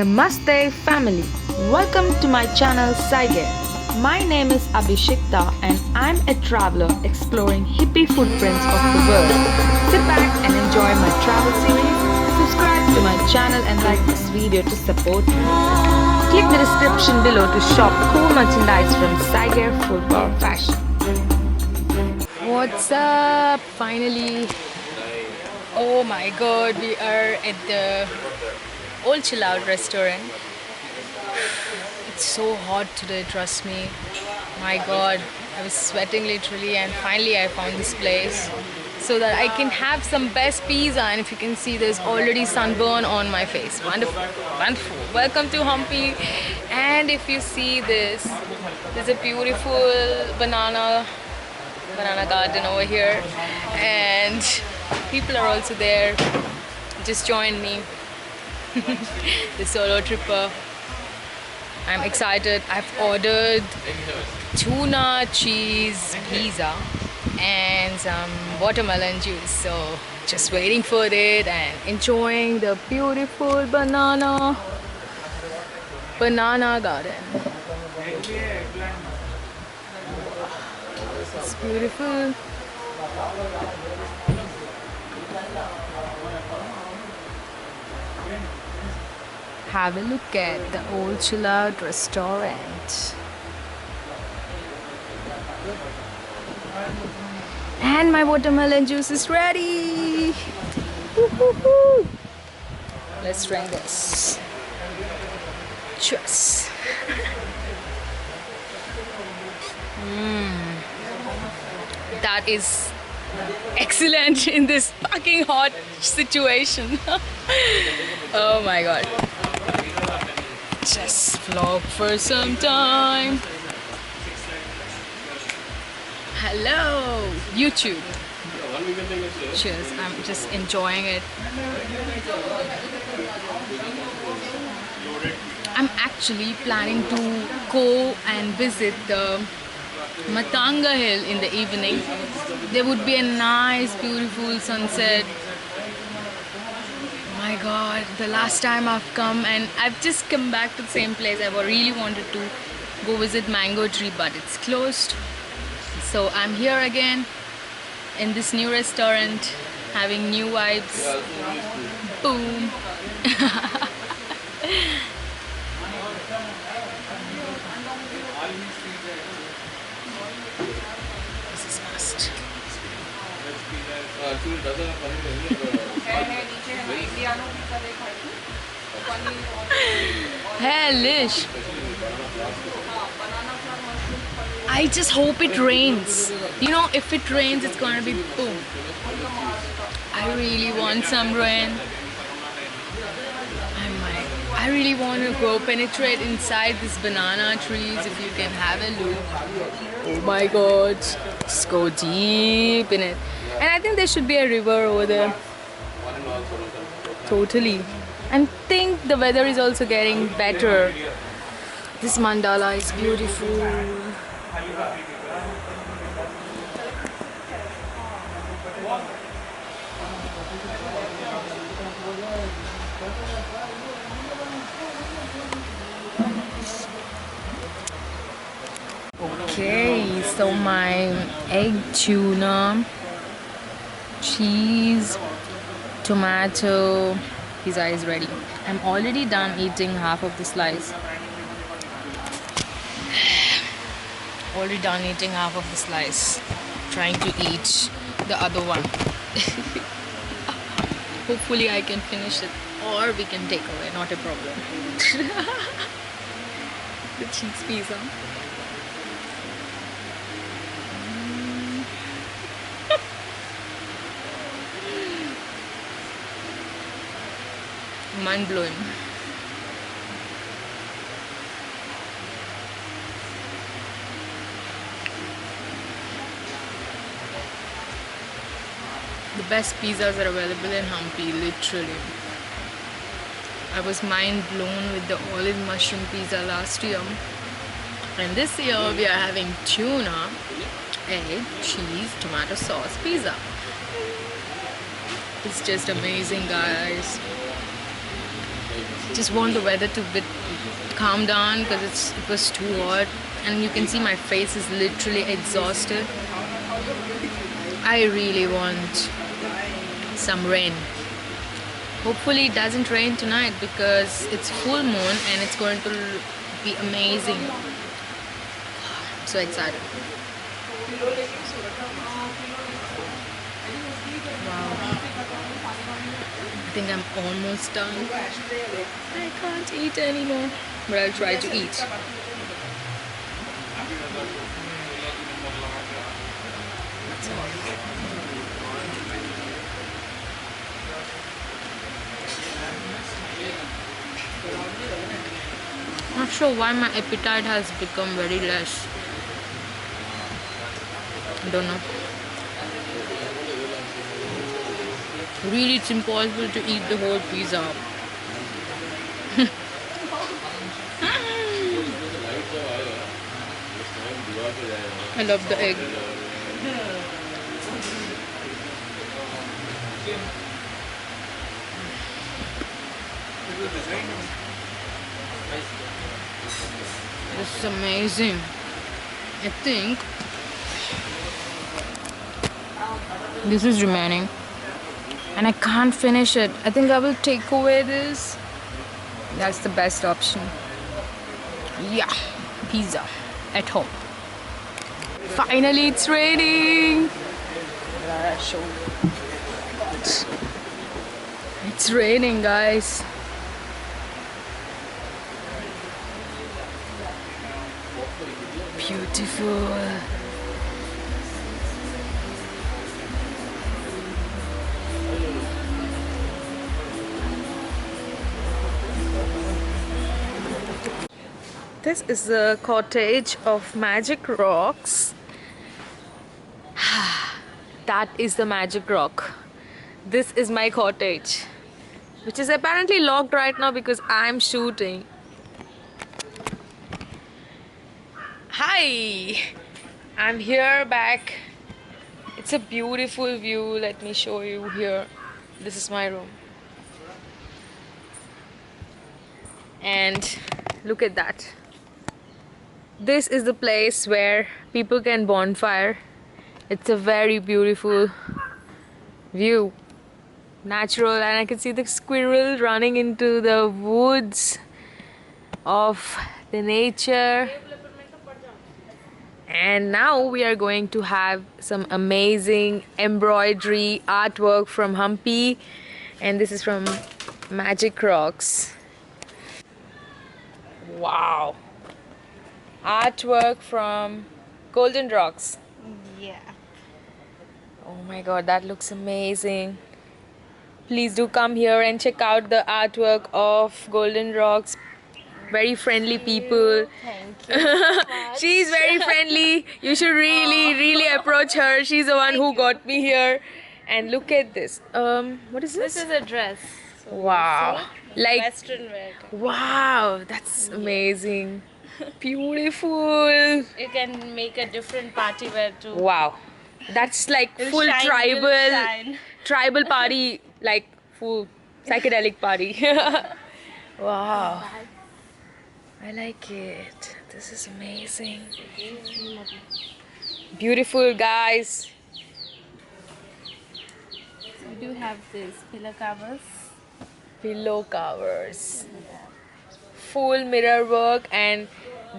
Namaste family. Welcome to my channel Saige. My name is Abhishekta and I'm a traveler exploring hippie footprints of the world. Sit back and enjoy my travel series. Subscribe to my channel and like this video to support me. Click the description below to shop cool merchandise from Saige Football Fashion. What's up? Finally. Oh my god, we are at the Old Chill Out restaurant. It's so hot today, trust me. My god, I was sweating literally, and finally I found this place so that I can have some best pizza. And if you can see, there's already sunburn on my face. Wonderful, wonderful. Welcome to Hampi. And if you see this, there's a beautiful banana garden over here, and people are also there. Just join me. The solo tripper. I'm excited. I've ordered tuna cheese pizza and some watermelon juice, so just waiting for it and enjoying the beautiful banana garden. It's beautiful. Have a look at the Old Chill Out restaurant. And my watermelon juice is ready. Woo-hoo-hoo. Let's drink this. Cheers. That is excellent in this fucking hot situation. Oh my god. Just vlog for some time. Hello, YouTube. Cheers, I'm just enjoying it. I'm actually planning to go and visit the Matanga Hill in the evening. There would be a nice, beautiful sunset. My god, the last time I've come, and I've just come back to the same place. I really wanted to go visit Mango Tree, but it's closed. So I'm here again in this new restaurant, having new vibes. Boom. This is must. Hellish. I just hope it rains. You know, if it rains, it's gonna be boom. I really want some rain. I really want to go penetrate inside these banana trees. If you can have a look. Oh my god. Just go deep in it. And I think there should be a river over there. Totally. And think the weather is also getting better. This mandala is beautiful. Okay, so my egg tuna, cheese, tomato pizza is ready. I'm already done eating half of the slice. Already done eating half of the slice. Trying to eat the other one. Hopefully I can finish it, or we can take away, not a problem. The cheese pizza. Mind blowing. The best pizzas are available in Hampi, literally. I was mind blown with the olive mushroom pizza last year. And this year we are having tuna, egg, cheese, tomato sauce pizza. It's just amazing, guys. Just want the weather to calm down because it was too hot, and you can see my face is literally exhausted. I really want some rain. Hopefully it doesn't rain tonight because it's full moon and it's going to be amazing. I'm so excited. Wow. I think I'm almost done. I can't eat anymore, but I'll try to eat. Not sure why my appetite has become very less. I don't know. Really, it's impossible to eat the whole pizza. I love the egg. This is amazing. I think this is remaining and I can't finish it. I think I will take away this. That's the best option. Yeah, pizza at home. Finally, it's raining. It's raining, guys. Beautiful. This is the cottage of Magic Rocks. That is the Magic Rock. This is my cottage, which is apparently locked right now because I'm shooting. Hi! I'm here back. It's a beautiful view. Let me show you here. This is my room. And look at that. This is the place where people can bonfire. It's a very beautiful view. Natural, and I can see the squirrel running into the woods of the nature. And now we are going to have some amazing embroidery artwork from Hampi, and this is from Magic Rocks. Wow. Artwork from Golden Rocks. Yeah. Oh my god, that looks amazing. Please do come here and check out the artwork of Golden Rocks. Very friendly people. Thank you so much. She's very friendly. You should really approach her. She's the one who got me here. And look at this. What is this? This is a dress. So Wow. Like Western wear. wow, that's amazing. Beautiful. You can make a different party wear too. Wow. That's like It'll full shine, tribal it'll shine. tribal party, like full psychedelic party. Wow. I like it. This is amazing. Beautiful, guys. We do have this pillow covers. Pillow covers. Full mirror work and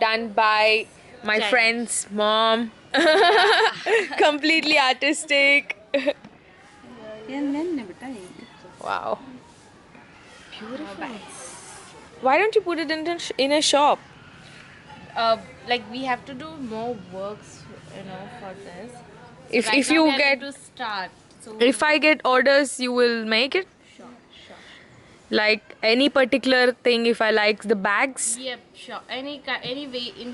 done by my China. friend's mom. Completely artistic. Wow. Beautiful. Why don't you put it in a shop? Like we have to do more works, for this. If Right now you we are get to start. So if I get orders, you will make it. sure. Like any particular thing, if I like the bags. Yep, sure. Any way in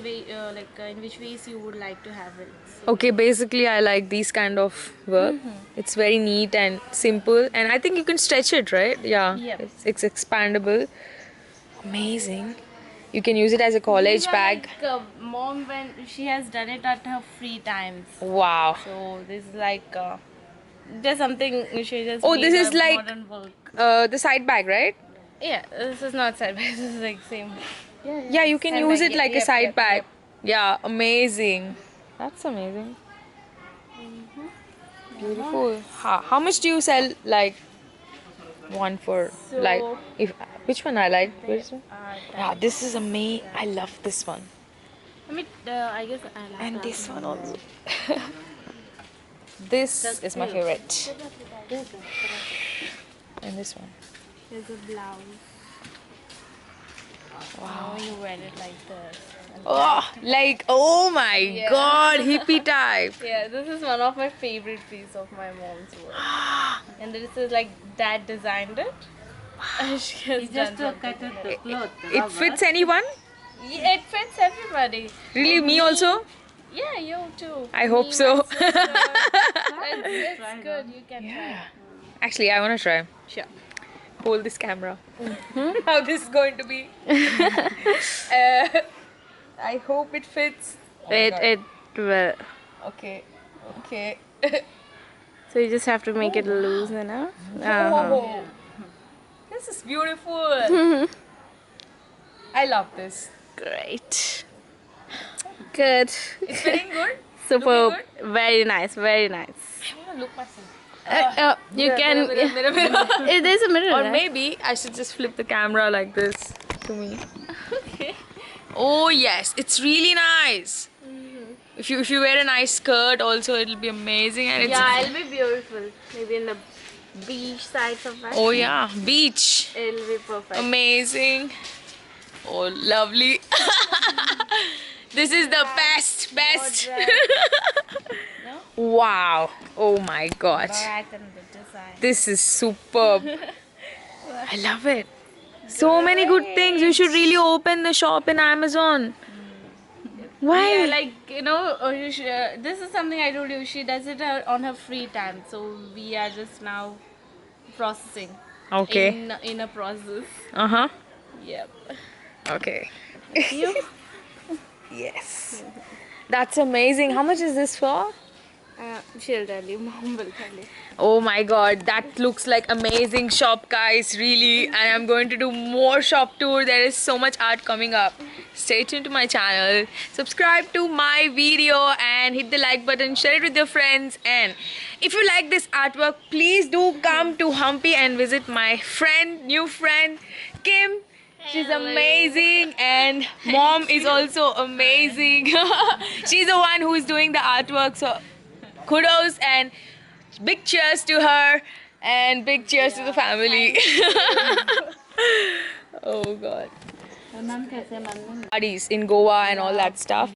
which ways you would like to have it. Okay, basically I like these kind of work. It's very neat and simple, and I think you can stretch it, right? Yeah. Yep. It's expandable. Amazing. You can use it as a college These are bag. like, mom when she has done it at her free times. Wow. So this is like just something she just. Oh, made this is a like modern work. the side bag, right? Yeah, this is not side bag. This is like same. Yeah, you can use it like a Yep, side yep, bag. yep. Yeah, amazing. That's amazing. Beautiful. How much do you sell like one for? Like So if which one I like? they Which one? are Yeah, that. this is amazing. I love this one. I mean, I guess I'll have And to this ask one them. also. This is my favorite. And this one. There's a blouse. Wow. You wear it like this. Oh, like oh my god, hippie type. Yeah, this is one of my favorite pieces of my mom's work. And this is like dad designed it. She has done something with it. It fits anyone? Yeah, it fits everybody. Really, me also? Yeah, you too. I hope Me, so. my sister. It's good. You can try. Actually, I want to try. Sure. Hold this camera. How this is going to be? I hope it fits. Oh my God. It will. Okay. Okay. So you just have to make it loose enough. Oh, this is beautiful. I love this. Great. Good. It's fitting good. Superb. Looking Very nice. Very nice. I want to look myself. You can. Mirror. There's a mirror. Or right? maybe I should just flip the camera like this to me. Okay. Oh yes, it's really nice. If you wear a nice skirt, also it'll be amazing. And it's Yeah, it'll be beautiful. Maybe in the beach side somewhere. oh yeah, beach, It'll be perfect. amazing. Oh lovely. This is the best. Wow. Oh my god. Back and the design. This is superb. I love it. So many good things. You should really open the shop in Amazon. Why? Yeah, like this is something I told you. She does it on her free time. So we are just now processing. Okay. In a process. Uh-huh. Yep. Okay. You? Yes. That's amazing. How much is this for? She'll tell you. Mom will tell you. Oh my god, that looks like amazing shop, guys, really. And I'm going to do more shop tour. There is so much art coming up. Stay tuned to my channel, subscribe to my video and hit the like button, share it with your friends. And if you like this artwork, please do come to Hampi and visit my new friend Kim. She's amazing, and mom is also amazing. She's the one who is doing the artwork, so kudos and big cheers to her and big cheers to the family. Oh god. Parties in Goa and all that stuff.